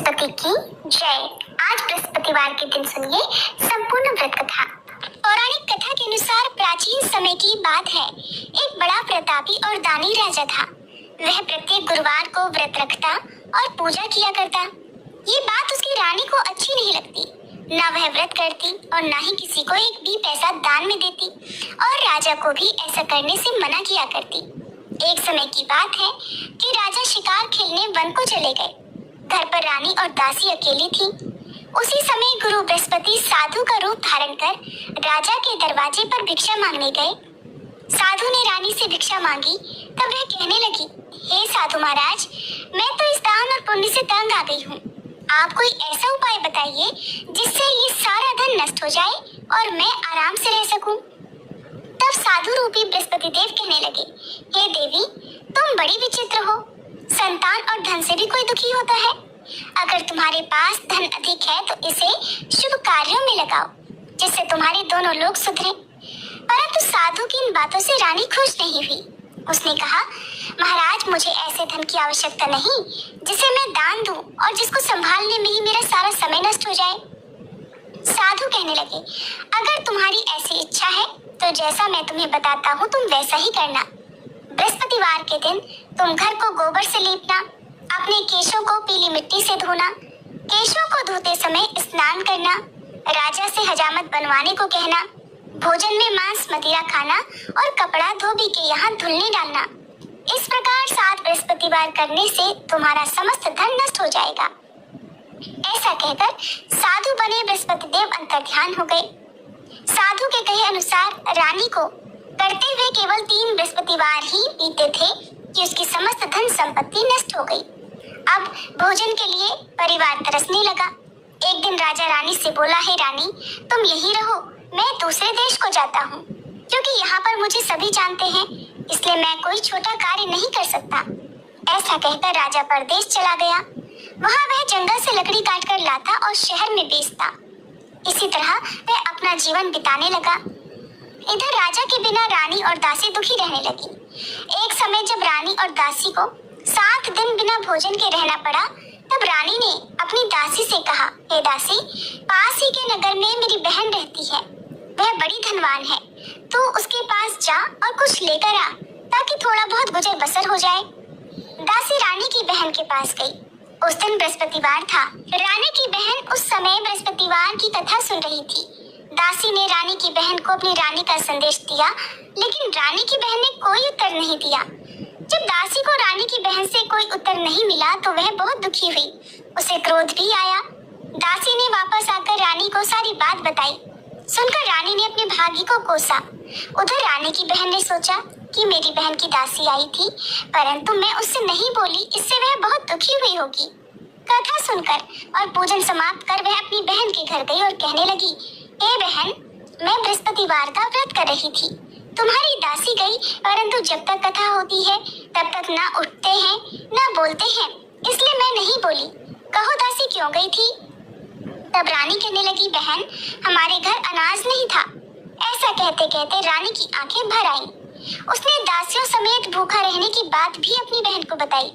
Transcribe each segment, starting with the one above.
बृहस्पति की जय। आज बृहस्पतिवार के दिन सुनिए संपूर्ण व्रत कथा। पौराणिक कथा के अनुसार प्राचीन समय की बात है। एक बड़ा प्रतापी और दानी राजा था। वह प्रत्येक गुरुवार को व्रत रखता और पूजा किया करता। ये बात उसकी रानी को अच्छी नहीं लगती। न वह व्रत करती और न ही किसी को एक भी पैसा दान में देती, और राजा को भी ऐसा करने से मना किया करती। एक समय की बात है कि राजा शिकार खेलने वन को चले गए। घर पर रानी और दासी अकेली थी। उसी समय गुरु बृहस्पति साधु का रूप धारण कर राजा के दरवाजे पर भिक्षा मांगने गए। साधु ने रानी से भिक्षा मांगी, तब वह कहने लगी, हे साधु महाराज, मैं तो इस दान और पुण्य से तंग आ गई हूँ। आप कोई ऐसा उपाय बताइए जिससे ये सारा धन नष्ट हो जाए और मैं आराम से रह सकूं। तब साधु रूपी बृहस्पति देव कहने लगे, हे देवी, तुम बड़ी विचित्र हो। संतान और धन से भी कोई दुखी होता है। अगर तुम्हारे पास धन अधिक है तो इसे शुभ कार्यों में लगाओ, जिससे तुम्हारे दोनों लोग सुधरे। परंतु साधु की इन बातों से रानी खुश नहीं हुई। उसने कहा, महाराज, मुझे ऐसे धन की आवश्यकता नहीं जिसे मैं दान दूं और जिसको संभालने में ही मेरा सारा समय नष्ट हो जाए। साधु कहने लगे, अगर तुम्हारी ऐसी इच्छा है तो जैसा मैं तुम्हें बताता हूँ तुम वैसा ही करना। बृहस्पतिवार के दिन तुम घर को गोबर से लीपना, अपने केशों को पीली मिट्टी से धोना, केशों को धोते समय स्नान करना, राजा से हजामत बनवाने को कहना, भोजन में मांस मदिरा खाना और कपड़ा धोबी के यहाँ धुलने डालना। इस प्रकार 7 बृहस्पतिवार करने से तुम्हारा समस्त धन नष्ट हो जाएगा। ऐसा कहकर साधु बने बृहस्पति देव अंतर्ध्यान हो गए। साधु के कहे अनुसार रानी को करते हुए केवल 3 बृहस्पतिवार ही बीते थे कि उसकी समस्त धन संपत्ति नष्ट हो गई। अब भोजन के लिए परिवार तरसने लगा। एक दिन राजा रानी से बोला, हे रानी, तुम यहीं रहो, मैं दूसरे देश को जाता हूँ, क्योंकि यहाँ पर मुझे सभी जानते हैं, इसलिए मैं कोई छोटा कार्य नहीं कर सकता। ऐसा कहकर राजा परदेश चला गया। वहाँ वह जंगल से लकड़ी काट कर लाता और शहर में बेचता। इसी तरह वह अपना जीवन बिताने लगा। इधर राजा के बिना रानी और दासी दुखी रहने लगी। एक समय जब रानी और दासी को 7 दिन बिना भोजन के रहना पड़ा, तब रानी ने अपनी दासी से कहा, हे दासी, पास ही के नगर में मेरी बहन रहती है। वह बड़ी धनवान है। तू उसके पास जा और कुछ लेकर आ, ताकि थोड़ा बहुत गुजर बसर हो जाए। दासी रानी की बहन के पास गई। उस दिन बृहस्पतिवार था। रानी की बहन उस समय बृहस्पतिवार की कथा सुन रही थी। दासी ने रानी की बहन को अपनी रानी का संदेश दिया, लेकिन रानी की बहन ने कोई उत्तर नहीं दिया। जब दासी को रानी की बहन से कोई उत्तर नहीं मिला तो वह बहुत दुखी हुई। उसे क्रोध भी आया। दासी ने वापस आकर रानी को सारी बात बताई। सुनकर रानी ने अपने भाग्य को कोसा। उधर रानी की बहन ने सोचा कि मेरी बहन की दासी आई थी, परंतु मैं उससे नहीं बोली, इससे वह बहुत दुखी हुई होगी। कथा सुनकर और पूजन समाप्त कर वह अपनी बहन के घर गई और कहने लगी, हे बहन, मैं बृहस्पतिवार का व्रत कर रही थी। तुम्हारी दासी गई, परंतु जब तक कथा होती है तब तक ना उठते हैं ना बोलते हैं, इसलिए मैं नहीं बोली। कहो दासी क्यों गई थी? तब रानी कहने लगी, बहन, हमारे घर अनाज नहीं था। ऐसा कहते कहते रानी की आंखें भर आईं। उसने दासियों समेत भूखा रहने की बात भी अपनी बहन को बताई।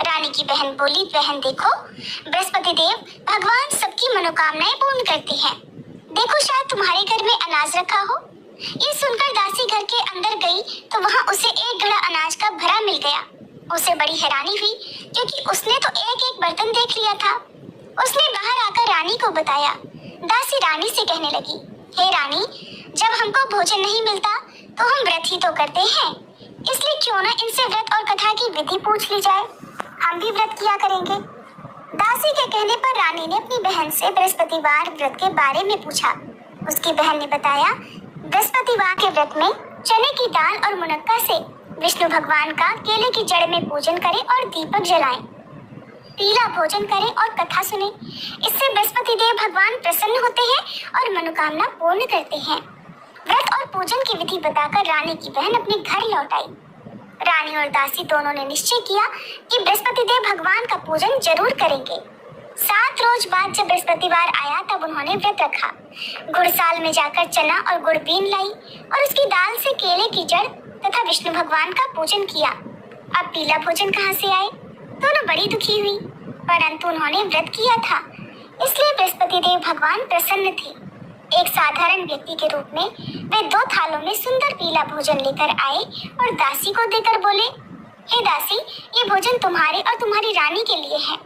रानी की बहन बोली, बहन देखो, बृहस्पति देव भगवान सबकी मनोकामनाएं पूर्ण करते हैं। देखो, शायद तुम्हारे घर में अनाज रखा हो। ये सुनकर दासी घर के अंदर गई तो वहाँ उसे एक घड़ा अनाज का भरा मिल गया। उसे बड़ी हैरानी हुई, क्योंकि उसने तो एक एक बर्तन देख लिया था। उसने बाहर आकर रानी को बताया। दासी रानी से कहने लगी, हे रानी, जब हमको भोजन नहीं मिलता तो हम व्रत ही तो करते हैं, इसलिए क्यों ना इनसे व्रत और कथा की विधि पूछ ली जाए, हम भी व्रत किया करेंगे। दासी के कहने पर रानी ने अपनी बहन से बृहस्पतिवार व्रत के बारे में पूछा। उसकी बहन ने बताया, बृहस्पतिवार के व्रत में चने की दाल और मुनक्का से विष्णु भगवान का केले की जड़ में पूजन करें और दीपक जलाएं, पीला भोजन करें और कथा सुने। इससे बृहस्पति देव भगवान प्रसन्न होते हैं और मनोकामना पूर्ण करते हैं। व्रत और पूजन की विधि बताकर रानी की बहन अपने घर लौट आई। रानी और दासी दोनों ने निश्चय किया कि बृहस्पति देव भगवान का पूजन जरूर करेंगे। 7 रोज बाद जब बृहस्पतिवार आया तब उन्होंने व्रत रखा। गुड़साल में जाकर चना और गुड़ बीन लाई और उसकी दाल से केले की जड़ तथा विष्णु भगवान का पूजन किया। अब पीला भोजन कहाँ से आए? दोनों बड़ी दुखी हुई। परंतु उन्होंने व्रत किया था, इसलिए बृहस्पति देव भगवान प्रसन्न थे। एक साधारण व्यक्ति के रूप में वे 2 थालों में सुंदर पीला भोजन लेकर आए और दासी को देकर बोले, हे दासी, ये भोजन तुम्हारे और तुम्हारी रानी के लिए है,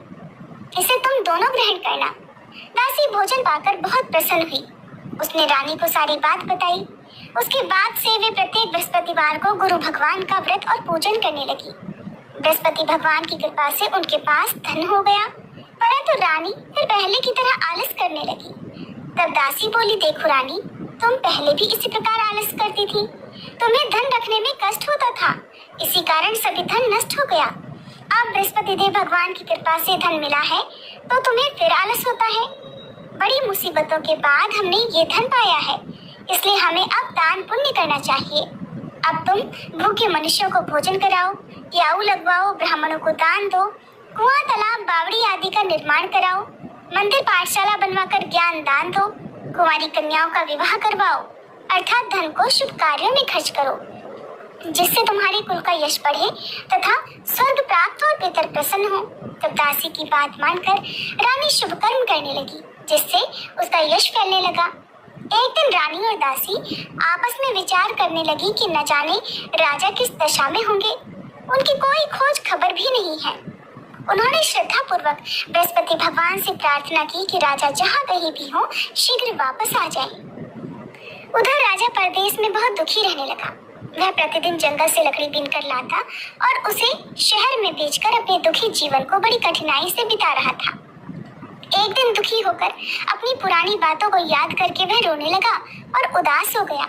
इसे तुम दोनों ग्रहण करना। दासी भोजन पाकर बहुत प्रसन्न हुई। उसने रानी को सारी बात बताई। उसके बाद से वे प्रत्येक बृहस्पतिवार को गुरु भगवान का व्रत और पूजन करने लगी। बृहस्पति भगवान की कृपा से उनके पास धन हो गया, परंतु रानी फिर पहले की तरह आलस करने लगी। तब दासी बोली, देखो रानी, तुम पहले भी इसी प्रकार आलस करती थी। तुम्हें धन रखने में कष्ट होता था, इसी कारण सभी धन नष्ट हो गया। अब बृहस्पति देव भगवान की कृपा से धन मिला है तो तुम्हें फिर आलस होता है। बड़ी मुसीबतों के बाद हमने ये धन पाया है, इसलिए हमें अब दान पुण्य करना चाहिए। अब तुम भूखे मनुष्यों को भोजन कराओ, प्याऊ लगवाओ, ब्राह्मणों को दान दो, कुआं, तालाब, बावड़ी आदि का निर्माण कराओ, मंदिर पाठशाला बनवाकर ज्ञान दान दो, कुंवारी कन्याओं का विवाह करवाओ, अर्थात धन को शुभ कार्यों में खर्च करो, जिससे तुम्हारे कुल का यश बढ़े तथा स्वर्ग प्राप्त और पितर प्रसन्न हो। तब दासी की बात मानकर रानी शुभ कर्म करने लगी, जिससे उसका यश फैलने लगा। एक दिन रानी और दासी आपस में विचार करने लगी कि न जाने राजा किस दशा में होंगे। उनकी कोई खोज खबर भी नहीं है। उन्होंने श्रद्धा पूर्वक बृहस्पति भगवान से प्रार्थना की कि राजा जहाँ कहीं भी हो शीघ्र वापस आ जाए। उधर राजा परदेश में बहुत दुखी रहने लगा। वह प्रतिदिन जंगल से लकड़ी बीनकर लाता और उसे शहर में बेचकर अपने दुखी जीवन को बड़ी कठिनाई से बिता रहा था। एक दिन दुखी होकर अपनी पुरानी बातों को याद करके वह रोने लगा और उदास हो गया।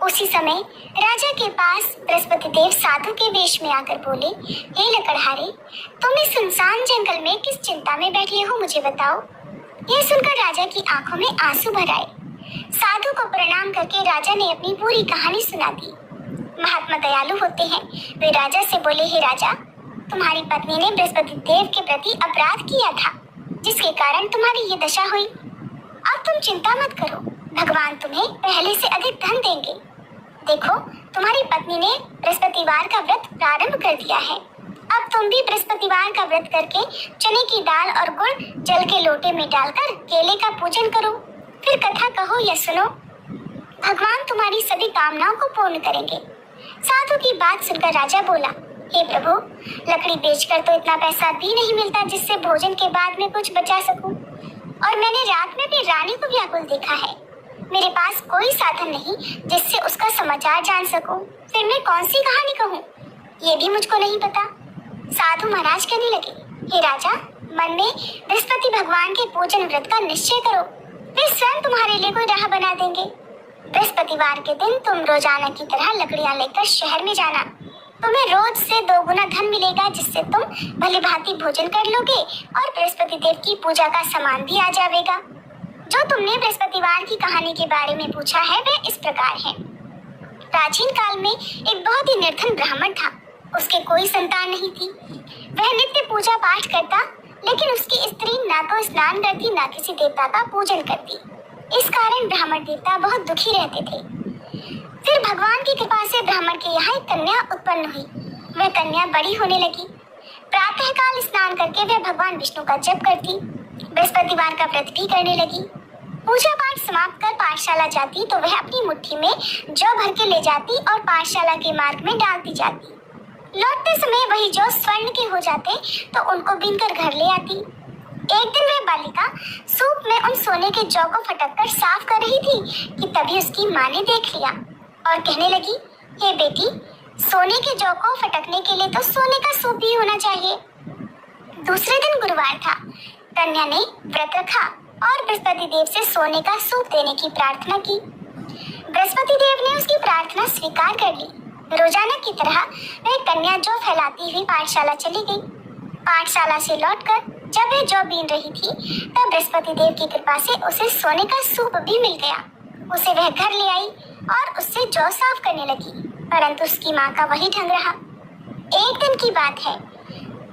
उसी समय राजा के पास बृहस्पति देव साधु के वेश में आकर बोले, हे लकड़हारे, तुम इस सुनसान जंगल में किस चिंता में बैठे हो, मुझे बताओ। यह सुनकर राजा की आंखों में आंसू भर आए। साधु को प्रणाम करके राजा ने अपनी पूरी कहानी सुना दी। महात्मा दयालु होते हैं। वे राजा से बोले, हे राजा, तुम्हारी पत्नी ने बृहस्पति देव के प्रति अपराध किया था, जिसके कारण तुम्हारी ये दशा हुई। अब तुम चिंता मत करो, भगवान तुम्हें पहले से अधिक धन देंगे। देखो, तुम्हारी पत्नी ने बृहस्पतिवार का व्रत प्रारंभ कर दिया है। अब तुम भी बृहस्पतिवार का व्रत करके चने की दाल और गुड़ जल के लोटे में डालकर केले का पूजन करो, फिर कथा कहो या सुनो। भगवान तुम्हारी सभी कामनाओं को पूर्ण करेंगे। साधु की बात सुनकर राजा बोला, हे प्रभु, लकड़ी बेचकर तो इतना पैसा भी नहीं मिलता जिससे भोजन के बाद में कुछ बचा सकूं। और मैंने रात में भी रानी को व्याकुल देखा है। मेरे पास कोई साधन नहीं जिससे उसका समाचार जान सकूं। फिर मैं कौन सी कहानी कहूँ, ये भी मुझको नहीं पता। साधु महाराज कहने लगे, हे राजा, मन में बृहस्पति भगवान के पूजन व्रत का निश्चय करो, वे स्वयं तुम्हारे लिए कोई राह बना देंगे। बृहस्पतिवार के दिन तुम रोजाना की तरह लकड़ियां लेकर शहर में जाना। तुम्हें रोज से 2 गुना धन मिलेगा, जिससे तुम भली भांति भोजन कर लोगे और बृहस्पति देव की पूजा का सामान भी आ जाएगा। जो तुमने बृहस्पतिवार की कहानी के बारे में पूछा है वह इस प्रकार है। प्राचीन काल में एक बहुत ही निर्धन ब्राह्मण था। उसके कोई संतान नहीं थी। वह नित्य पूजा पाठ करता, लेकिन उसकी स्त्री ना तो स्नान करती ना किसी देवता का पूजन करती। इस कारण ब्राह्मण देवता बहुत दुखी रहते थे। फिर भगवान की कृपा से ब्राह्मण के यहाँ एक कन्या उत्पन्न हुई। वह कन्या बड़ी होने लगी। प्रातःकाल स्नान करके वह भगवान विष्णु का जप करती, बृहस्पतिवार का व्रत भी करने लगी। पूजा पाठ समाप्त कर पाठशाला जाती तो वह अपनी मुट्ठी में जौ भर के ले जाती और पाठशाला के मार्ग में डालती जाती। लौटते समय वही जौ स्वर्ण के हो जाते तो उनको बीनकर घर ले आती। एक दिन वह बालिका सूप में उन सोने के जौ को फटककर साफ कर रही थी कि तभी उसकी माँ ने देख लिया और कहने लगी, हे बेटी, सोने के जौ को फटकने के लिए तो सोने का सूप भी होना चाहिए। दूसरे दिन गुरुवार था। कन्या ने व्रत रखा और बृहस्पति देव से सोने का सूप देने की प्रार्थना की। बृहस्पति देव ने उसकी प्रार्थना स्वीकार कर ली। रोजाना की तरह वह कन्या जौ फैलाती हुई पाठशाला चली गई। पाठशाला से लौटकर जब वह जौ बीन रही थी तब बृहस्पति देव की कृपा से उसे सोने का सूप भी मिल गया। उसे वह घर ले आई और उससे जौ साफ करने लगी, परंतु उसकी माँ का वही ढंग रहा। एक दिन की बात है,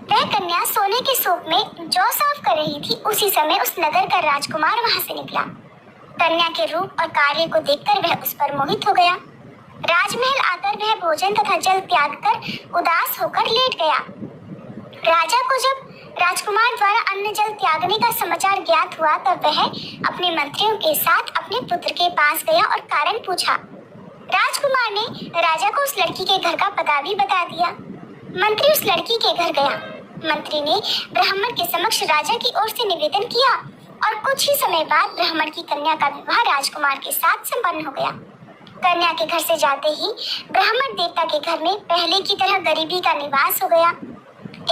वह कन्या सोने के सूप में जौ साफ कर रही थी। उसी समय उस नगर का राजकुमार वहां से निकला। कन्या के रूप और कार्य को देखकर वह उस पर मोहित हो गया। राजमहल आकर वह भोजन तथा जल त्याग कर उदास होकर लेट गया। राजा को जब राजकुमार द्वारा अन्न जल त्यागने का समाचार ज्ञात हुआ तब वह अपने मंत्रियों के साथ अपने पुत्र के पास गया और कारण पूछा। राजकुमार ने राजा को उस लड़की के घर का पता भी बता दिया। मंत्री उस लड़की के घर गया। मंत्री ने ब्राह्मण के समक्ष राजा की ओर से निवेदन किया और कुछ ही समय बाद ब्राह्मण की कन्या का विवाह राजकुमार के साथ संपन्न हो गया। कन्या के घर से जाते ही ब्राह्मण देवता के घर में पहले की तरह गरीबी का निवास हो गया।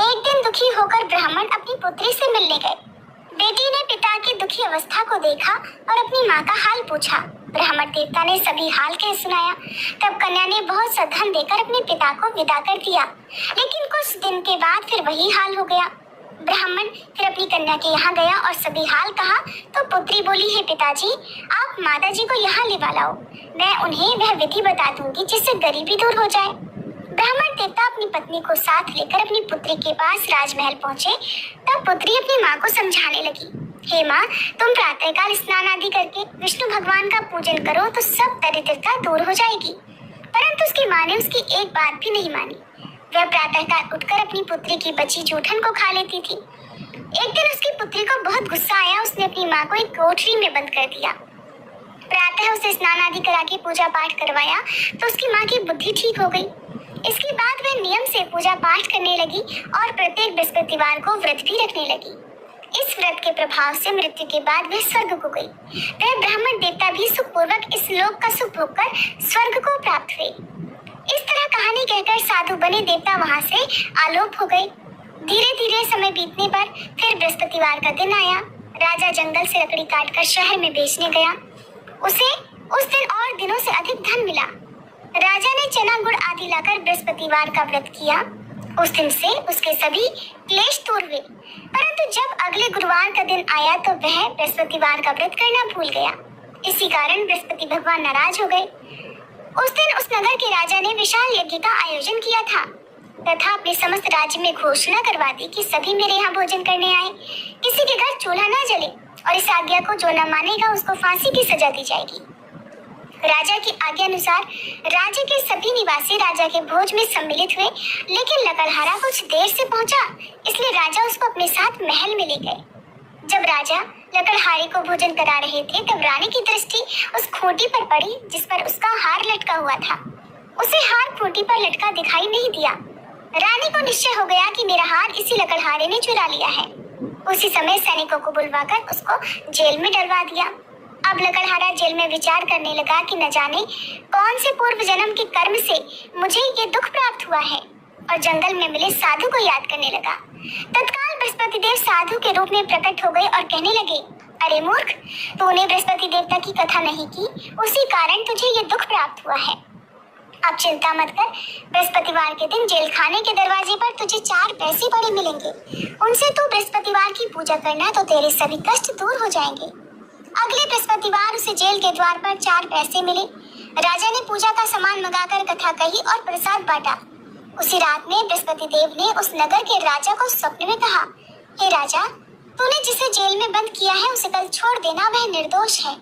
एक दिन दुखी होकर ब्राह्मण अपनी पुत्री से मिलने गए। बेटी ने पिता की दुखी अवस्था को देखा और अपनी माँ का हाल पूछा। ब्राह्मण देवता ने सभी हाल कह सुनाया। तब कन्या ने बहुत सा धन देकर अपने पिता को विदा कर दिया, लेकिन कुछ दिन के बाद फिर वही हाल हो गया। ब्राह्मण फिर अपनी कन्या के यहाँ गया और सभी हाल कहा तो पुत्री बोली, हे पिताजी, आप माता जी को यहाँ लेवा लाओ, मैं उन्हें वह विधि बता दूंगी जिससे गरीबी दूर हो जाए। ब्राह्मण देवता अपनी पत्नी को साथ लेकर अपनी पुत्री के पास राजमहल पहुँचे। तब पुत्री अपनी माँ को समझाने लगी, हे माँ, तुम प्रातःकाल स्नान आदि करके विष्णु भगवान का पूजन करो तो सब दरिद्रता दूर हो जाएगी। परंतु उसकी माँ ने उसकी एक बात भी नहीं मानी। वह प्रातःकाल उठकर अपनी पुत्री की बची जूठन को खा लेती थी। एक दिन उसकी पुत्री को बहुत गुस्सा आया। उसने अपनी माँ को एक कोठरी में बंद कर दिया। प्रातः उसे स्नान आदि करा के पूजा पाठ करवाया तो उसकी माँ की बुद्धि ठीक हो गई। इसके बाद वह नियम से पूजा पाठ करने लगी और प्रत्येक बृहस्पतिवार को व्रत भी रखने लगी। इस व्रत के प्रभाव से मृत्यु के बाद वह स्वर्ग को गई। वह ब्राह्मण देवता भी सुखपूर्वक इस लोक का सुख भोगकर स्वर्ग को प्राप्त हुए। इस तरह कहानी कहकर साधु बने देवता वहां से आलोप हो गए। धीरे धीरे समय बीतने पर फिर बृहस्पतिवार का दिन आया। राजा जंगल से लकड़ी काटकर शहर में बेचने गया। उसे उस दिन और दिनों से अधिक धन मिला। राजा ने चना गुड़ आदि लाकर बृहस्पतिवार का व्रत किया। उस दिन से उसके सभी क्लेश दूर हुए। परंतु जब अगले गुरुवार का दिन आया तो वह बृहस्पतिवार का व्रत करना भूल गया। इसी कारण बृहस्पति भगवान नाराज हो गए। उस दिन उस नगर के राजा ने विशाल यज्ञ का आयोजन किया था तथा अपने समस्त राज्य में घोषणा करवा दी कि सभी मेरे यहाँ भोजन करने आए। किसी के घर चूल्हा न जले और इस आज्ञा को जो न मानेगा उसको फांसी की सजा दी जाएगी। राजा की आज्ञा अनुसार राज्य के सभी निवासी राजा के भोज में सम्मिलित हुए, लेकिन लकड़हारा कुछ देर से पहुंचा, इसलिए राजा उसको अपने साथ महल में ले गए। जब राजा लकड़हारे को भोजन करा रहे थे तब रानी की दृष्टि उस खूंटी पर पड़ी जिस पर उसका हार लटका हुआ था। उसे हार खूंटी पर लटका दिखाई नहीं दिया। रानी को निश्चय हो गया कि मेरा हार इसी लकड़हारे ने चुरा लिया है। उसी समय सैनिकों को बुलवाकर उसको जेल में डलवा दिया। अब लकड़हारा जेल में विचार करने लगा कि न जाने कौन से पूर्व जन्म के कर्म से मुझे ये दुख प्राप्त हुआ है, और जंगल में मिले साधु को याद करने लगा। तत्काल बृहस्पति देव साधु के रूप में प्रकट हो गए और कहने लगे, अरे मूर्ख, तूने बृहस्पति देवता की कथा नहीं की, उसी कारण तुझे ये दुख प्राप्त हुआ है। अब चिंता मत कर, बृहस्पतिवार के दिन जेल खाने के दरवाजे पर तुझे 4 पैसे पड़े मिलेंगे। उनसे तू बृहस्पतिवार की पूजा करना तो तेरे सभी कष्ट दूर हो जाएंगे। अगले बृहस्पतिवार उसे जेल के द्वार पर 4 पैसे मिले। राजा ने पूजा का सामान मंगाकर कथा कही और प्रसाद बांटा। उसी रात में बृहस्पति देव ने उस नगर के राजा को स्वप्न में कहा, हे राजा, तूने जिसे जेल में बंद किया है उसे कल छोड़ देना, वह निर्दोष है।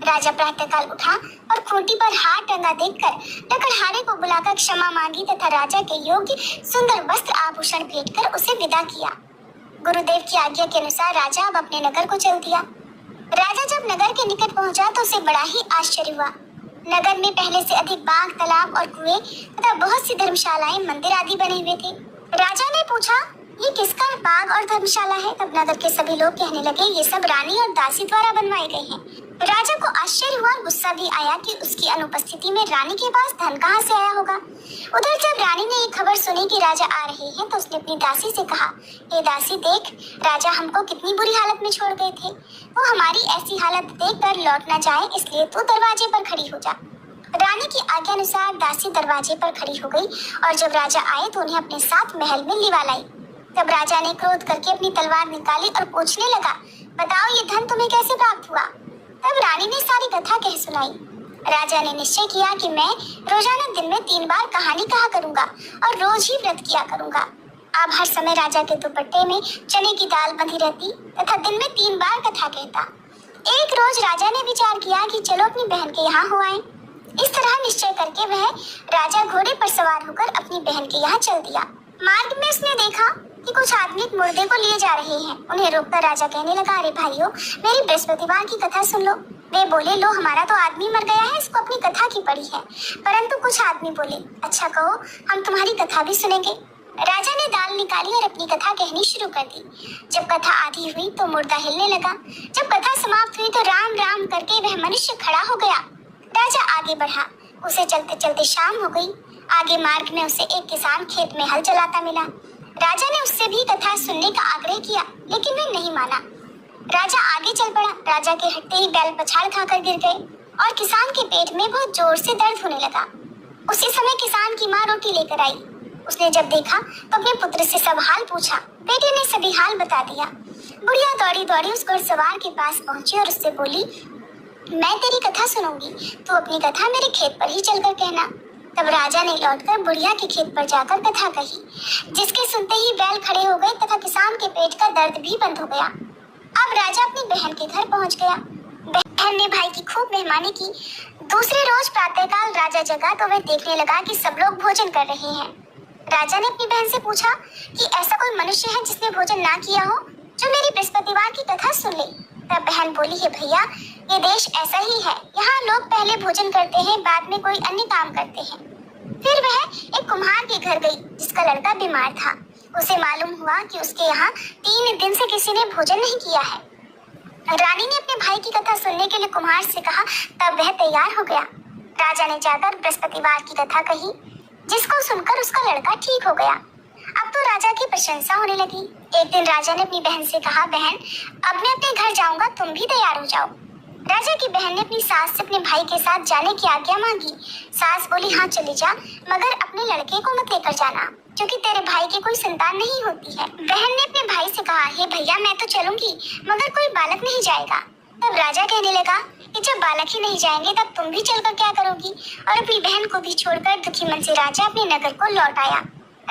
राजा प्रातःकाल उठा और खूंटी पर हार टंगा देखकर लकड़हारे को बुलाकर क्षमा मांगी तथा राजा के योग्य सुंदर वस्त्र आभूषण भेंटकर उसे विदा किया। गुरुदेव की आज्ञा के अनुसार राजा अब अपने नगर को चल दिया। राजा जब नगर के निकट पहुंचा तो उसे बड़ा ही आश्चर्य हुआ। नगर में पहले से अधिक बाग, तालाब और कुएं तथा बहुत सी धर्मशालाएं, मंदिर आदि बने हुए थे। राजा ने पूछा, ये किसका बाग और धर्मशाला है? तब नगर के सभी लोग कहने लगे, ये सब रानी और दासी द्वारा बनवाए गए हैं। राजा को आश्चर्य हुआ और गुस्सा भी आया कि उसकी अनुपस्थिति में रानी के पास धन कहाँ से आया होगा। उधर जब रानी ने ये खबर सुनी कि राजा आ रहे हैं तो उसने अपनी दासी से कहा, हे दासी, देख, राजा हमको कितनी बुरी हालत में छोड़ गए थे। वो हमारी ऐसी हालत देखकर लौट न जाए, इसलिए तू दरवाजे पर खड़ी हो जा। रानी की आज्ञा अनुसार दासी दरवाजे पर खड़ी हो गई और जब राजा आए तो उन्हें अपने साथ महल में लिवा लाई। तब राजा ने क्रोध करके अपनी तलवार निकाली और पूछने लगा, बताओ ये धन तुम्हें कैसे प्राप्त हुआ? तब रानी ने सारी कथा कह सुनाई। राजा ने निश्चय किया कि मैं रोजाना दिन में 3 बार कहानी कहा करूंगा और रोज ही व्रत किया करूंगा। अब हर समय राजा के दुपट्टे में चने की दाल बंधी रहती तथा दिन में 3 बार कथा कहता। एक रोज राजा ने विचार किया कि चलो अपनी बहन के यहाँ हो आए। इस तरह निश्चय करके वह राजा घोड़े पर सवार होकर अपनी बहन के यहाँ चल दिया। मार्ग में उसने देखा कि कुछ आदमी एक मुर्दे को लिए जा रहे हैं। उन्हें रोककर राजा कहने लगा, अरे भाइयों, मेरी बृहस्पतिवार की कथा सुन लो। वे बोले, लो, हमारा तो आदमी मर गया है, इसको अपनी कथा की पड़ी है। परंतु कुछ आदमी बोले, अच्छा कहो, हम तुम्हारी कथा भी सुनेंगे। राजा ने दाल निकाली और अपनी कथा कहनी शुरू कर दी। जब कथा आधी हुई तो मुर्दा हिलने लगा। जब कथा समाप्त हुई तो राम राम करके वह मनुष्य खड़ा हो गया। राजा आगे बढ़ा। उसे चलते चलते शाम हो गई। आगे मार्ग में उसे एक किसान खेत में हल चलाता मिला। राजा ने उससे भी कथा सुनने का आग्रह किया, लेकिन वह नहीं माना। राजा आगे चल पड़ा। राजा के हटते ही बैल पछाड़ खाकर गिर गए और किसान के पेट में बहुत जोर से दर्द होने लगा। उसी समय किसान की माँ रोटी लेकर आई। उसने जब देखा तो अपने पुत्र से सब हाल पूछा। बेटे ने सभी हाल बता दिया। बुढ़िया दौड़ी दौड़ी उस घुड़सवार के पास पहुंची और उससे बोली, मैं तेरी कथा सुनूंगी, तू अपनी कथा मेरे खेत पर ही चलकर कहना। तब राजा ने लौटकर बुढ़िया के खेत पर जाकर कथा कही, जिसके सुनते ही बैल खड़े हो गए तथा किसान के पेट का दर्द भी बंद हो गया। अब राजा अपनी बहन के घर पहुंच गया। बहन ने भाई की खूब मेहमानी की। दूसरे रोज प्रातःकाल राजा जगा तो वह देखने लगा कि सब लोग भोजन कर रहे हैं। राजा ने अपनी बहन से पूछा कि ऐसा कोई मनुष्य है जिसने भोजन ना किया हो, जो मेरी बृहस्पतिवार की कथा सुन ले। तब बहन बोली, है भैया, ये देश ऐसा ही है। यहाँ लोग पहले भोजन करते हैं, बाद में कोई अन्य काम करते हैं। फिर वह एक कुम्हार के घर गई जिसका लड़का बीमार था। उसे मालूम हुआ कि उसके यहाँ 3 दिन से किसी ने भोजन नहीं किया है। रानी ने अपने भाई की कथा सुनने के लिए कुम्हार से कहा, तब वह तैयार हो गया। राजा ने जाकर बृहस्पतिवार की कथा कही, जिसको सुनकर उसका लड़का ठीक हो गया। अब तो राजा की प्रशंसा होने लगी। एक दिन राजा ने अपनी बहन से कहा, बहन, अब मैं अपने घर जाऊंगा, तुम भी तैयार हो जाओ। राजा की बहन ने अपनी सास से अपने भाई के साथ जाने की आज्ञा मांगी। सास बोली, हाँ चली जा, मगर अपने लड़के को मत लेकर जाना, क्योंकि तेरे भाई की कोई संतान नहीं होती है। बहन ने अपने भाई से कहा, हे भैया, मैं तो चलूंगी, मगर कोई बालक नहीं जाएगा। तब राजा कहने लगा कि जब बालक ही नहीं जाएंगे तब तुम भी चलकर क्या करोगी। और अपनी बहन को भी छोड़कर दुखी मन से राजा अपने नगर को लौट आया।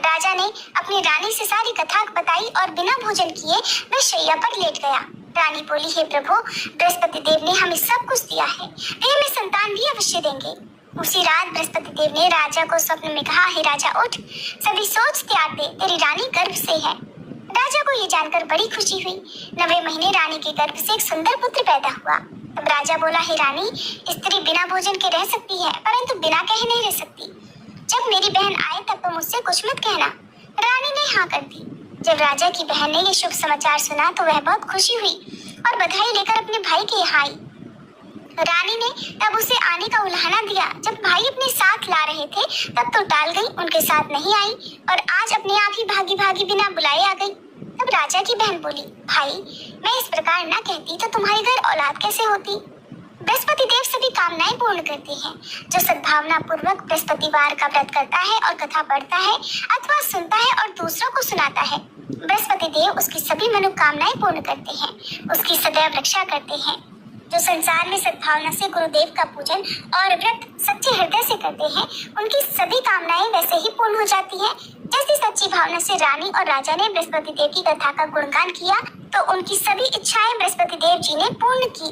राजा ने अपनी रानी से सारी कथा बताई और बिना भोजन किए वह शैया पर लेट गया। रानी बोली, हे प्रभु, बृहस्पति देव ने हमें सब कुछ दिया है, वे हमें संतान भी अवश्य देंगे। उसी रात बृहस्पति देव ने राजा को स्वप्न में कहा, हे राजा, उठ, सभी सोच त्याग दे, तेरी रानी गर्भ से है। राजा को ये जानकर बड़ी खुशी हुई। 9वें महीने रानी के गर्भ से एक सुंदर पुत्र पैदा हुआ। तब राजा बोला, हे रानी, स्त्री बिना भोजन के रह सकती है, परंतु बिना कहे नहीं रह सकती। जब मेरी बहन आए तब तुम मुझसे कुछ मत कहना। रानी ने हाँ कर दी। जब राजा की बहन ने ये शुभ समाचार सुना तो वह बहुत खुशी हुई और बधाई लेकर अपने भाई के यहाँ आई। रानी ने तब उसे आने का उल्हाना दिया। जब भाई अपने साथ ला रहे थे तब तो टाल गई, उनके साथ नहीं आई और आज अपने आप ही भागी भागी बिना बुलाए आ गई। तब राजा की बहन बोली, भाई, मैं इस प्रकार ना कहती तो तुम्हारे घर औलाद कैसे होती। बृहस्पति देव सभी कामनाएं पूर्ण करते हैं। जो सद्भावना पूर्वक बृहस्पतिवार का व्रत करता है और कथा पढ़ता है अथवा सुनता है और दूसरों को सुनाता है, बृहस्पति देव उसकी सभी मनोकामनाएं पूर्ण करते हैं, उसकी सदैव रक्षा करते हैं। जो संसार में सद्भावना से गुरुदेव का पूजन और व्रत सच्चे हृदय से करते हैं, उनकी सभी कामनाएं वैसे ही पूर्ण हो जाती है जैसी सच्ची भावना से रानी और राजा ने बृहस्पति देव की कथा का गुणगान किया तो उनकी सभी इच्छाएं बृहस्पति देव जी ने पूर्ण की।